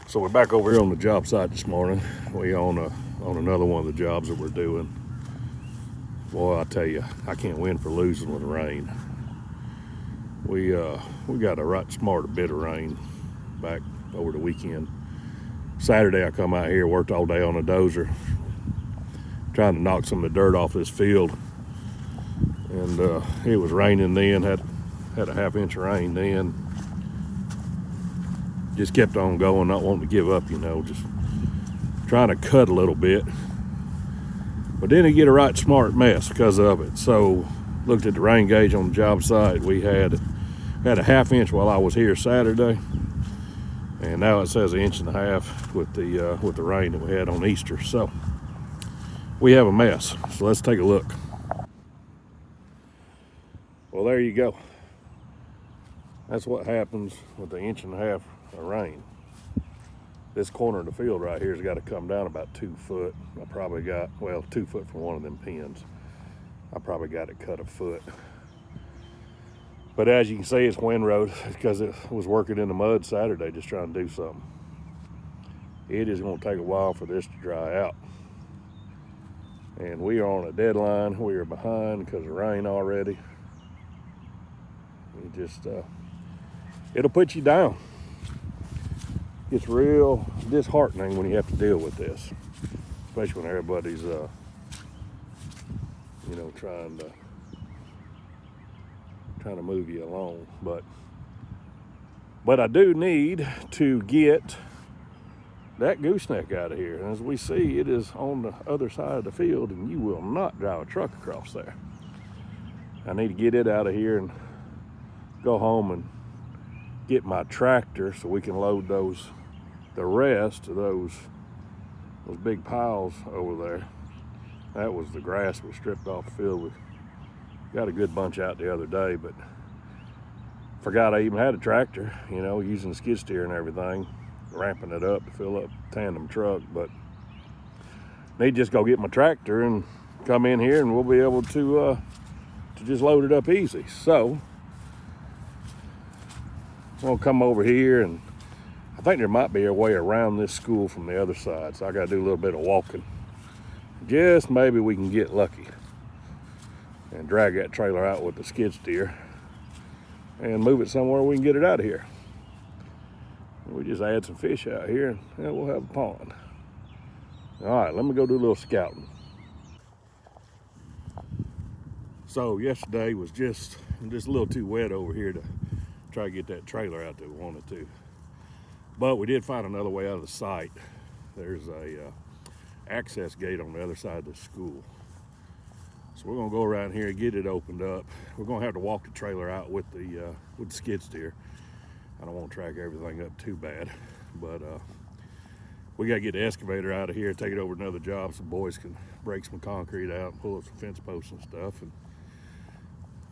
So we're back over here on the job site this morning. We on another one of the jobs that we're doing. Boy, I tell you, I can't win for losing with rain. We got a right smart bit of rain back over the weekend. Saturday I come out here, worked all day on a dozer, trying to knock some of the dirt off this field, and it was raining then. Had a half-inch of rain then. Just kept on going, not wanting to give up, just trying to cut a little bit. But then it get a right smart mess because of it. So looked at the rain gauge on the job site. We had a half-inch while I was here Saturday, and now it says 1.5 inches with the rain that we had on Easter. So we have a mess. So let's take a look. Well, there you go. That's what happens with the 1.5 inches of rain. This corner of the field right here has got to come down about 2 foot. I probably got, 2 foot from one of them pins. I probably got it cut a foot. But as you can see, it's windrowed because it was working in the mud Saturday just trying to do something. It is going to take a while for this to dry out. And we are on a deadline. We are behind because of rain already. It just, it'll put you down. It's real disheartening when you have to deal with this, especially when everybody's, trying to move you along. But I do need to get that gooseneck out of here. And as we see, it is on the other side of the field, and you will not drive a truck across there. I need to get it out of here and go home and get my tractor so we can load the rest of those big piles over there. That was the grass was stripped off the field. We got a good bunch out the other day, but forgot I even had a tractor, using the skid steer and everything, ramping it up to fill up tandem truck. But need to just go get my tractor and come in here, and we'll be able to just load it up easy. So we'll come over here, and I think there might be a way around this school from the other side. So I got to do a little bit of walking. Just maybe we can get lucky and drag that trailer out with the skid steer and move it somewhere we can get it out of here. We just add some fish out here, and we'll have a pond. All right, let me go do a little scouting. So yesterday was just a little too wet over here to try to get that trailer out that we wanted to. But we did find another way out of the site. There's a access gate on the other side of the school. So we're gonna go around here and get it opened up. We're gonna have to walk the trailer out with the skid steer. I don't want to track everything up too bad, but we gotta get the excavator out of here, take it over to another job so boys can break some concrete out and pull up some fence posts and stuff, and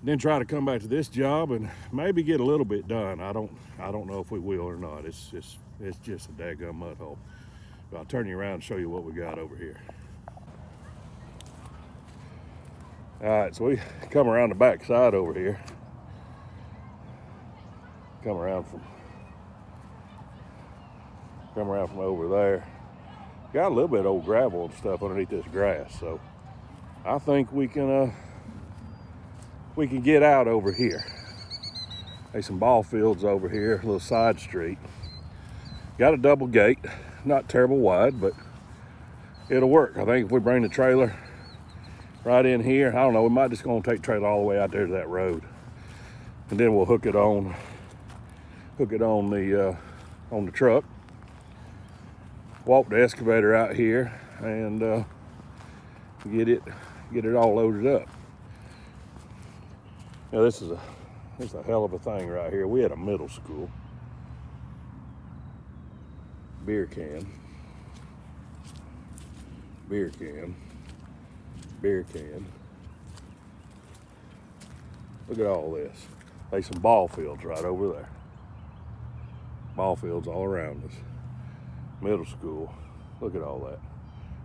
then try to come back to this job and maybe get a little bit done. I don't know if we will or not. It's just a daggum mud hole. But I'll turn you around and show you what we got over here. All right, so we come around the back side over here. Come around from over there. Got a little bit of old gravel and stuff underneath this grass, so I think we can get out over here. There's some ball fields over here, a little side street. Got a double gate, not terrible wide, but it'll work. I think if we bring the trailer right in here, I don't know, we might just gonna take the trailer all the way out there to that road, and then we'll hook it on the truck. Walk the excavator out here and get it all loaded up. Now this is a hell of a thing right here. We had a middle school. Beer can. Look at all this. There's some ball fields right over there. Ball fields all around us. Middle school. Look at all that.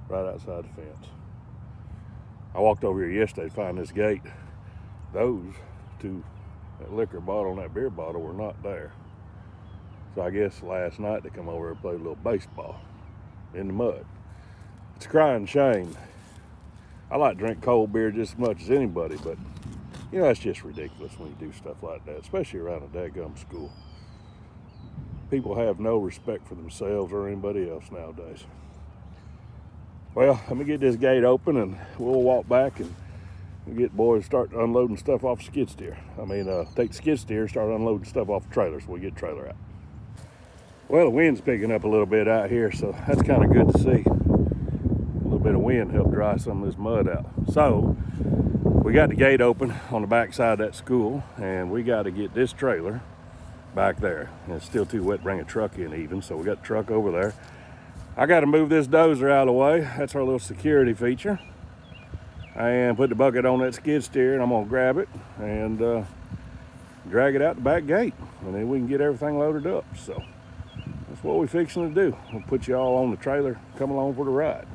Right outside the fence. I walked over here yesterday to find this gate. Those two, that liquor bottle and that beer bottle, were not there. So I guess last night they come over and played a little baseball in the mud. It's a crying shame. I like to drink cold beer just as much as anybody, but you know, that's just ridiculous when you do stuff like that, especially around a dadgum school. People have no respect for themselves or anybody else nowadays. Well, let me get this gate open and we'll walk back and get boys start unloading stuff off the skid steer. Take the skid steer, start unloading stuff off the trailer so we get the trailer out. Well, the wind's picking up a little bit out here, so that's kind of good to see. A little bit of wind helped dry some of this mud out. So we got the gate open on the back side of that school, and we got to get this trailer back there. And it's still too wet to bring a truck in even, so we got the truck over there. I got to move this dozer out of the way. That's our little security feature. And put the bucket on that skid steer, and I'm gonna grab it and drag it out the back gate, and then we can get everything loaded up. So that's what we're fixing to do. We'll put you all on the trailer, come along for the ride.